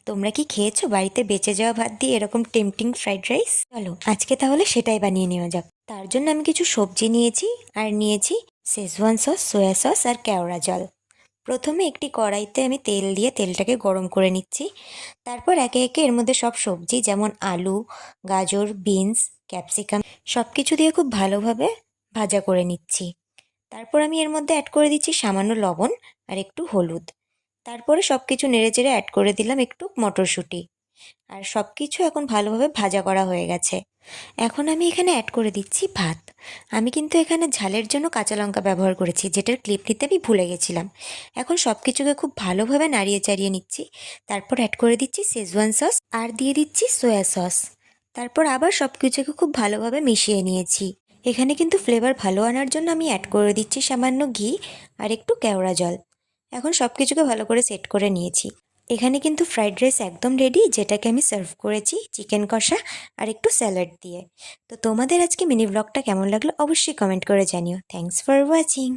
তোমরা কি খেয়েছো বাড়িতে বেঁচে যাওয়া ভাত দিয়ে এরকম টেম্পটিং ফ্রাইড রাইস? চলো আজকে তাহলে সেটাই বানিয়ে নেওয়া যাক। তার জন্য আমি কিছু সবজি নিয়েছি আর নিয়েছি শেজওয়ান সস, সয়া সস আর কেওড়া জল। প্রথমে একটি কড়াইতে আমি তেল দিয়ে তেলটাকে গরম করে নিচ্ছি। তারপর একে একে এর মধ্যে সব সবজি যেমন আলু, গাজর, বিনস, ক্যাপসিকাম সব কিছু দিয়ে খুব ভালোভাবে ভাজা করে নিচ্ছি। তারপর আমি এর মধ্যে অ্যাড করে দিচ্ছি সামান্য লবণ আর একটু হলুদ। তারপরে সব কিছু নেড়েচেড়ে অ্যাড করে দিলাম একটু মটরশুঁটি। আর সব কিছু এখন ভালোভাবে ভাজা করা হয়ে গেছে। এখন আমি এখানে অ্যাড করে দিচ্ছি ভাত। আমি কিন্তু এখানে ঝালের জন্য কাঁচা লঙ্কা ব্যবহার করেছি, যেটার ক্লিপ নিতে আমি ভুলে গেছিলাম। এখন সব কিছুকে খুব ভালোভাবে নাড়িয়ে চাড়িয়ে নিচ্ছি। তারপর অ্যাড করে দিচ্ছি শেজওয়ান সস আর দিয়ে দিচ্ছি সয়া সস। তারপর আবার সব কিছুকে খুব ভালোভাবে মিশিয়ে নিয়েছি। এখানে কিন্তু ফ্লেভার ভালো আনার জন্য আমি অ্যাড করে দিচ্ছি সামান্য ঘি আর একটু কেওড়া জল। এখন সব কিছুকে ভালো করে সেট করে নিয়েছি। এখানে কিন্তু ফ্রাইড রাইস একদম রেডি, যেটাকে আমি সার্ভ করেছি চিকেন কষা আর একটু স্যালাড দিয়ে। তো তোমাদের আজকে মিনি ব্লগটা কেমন লাগলো অবশ্যই কমেন্ট করে জানিও। Thanks for watching.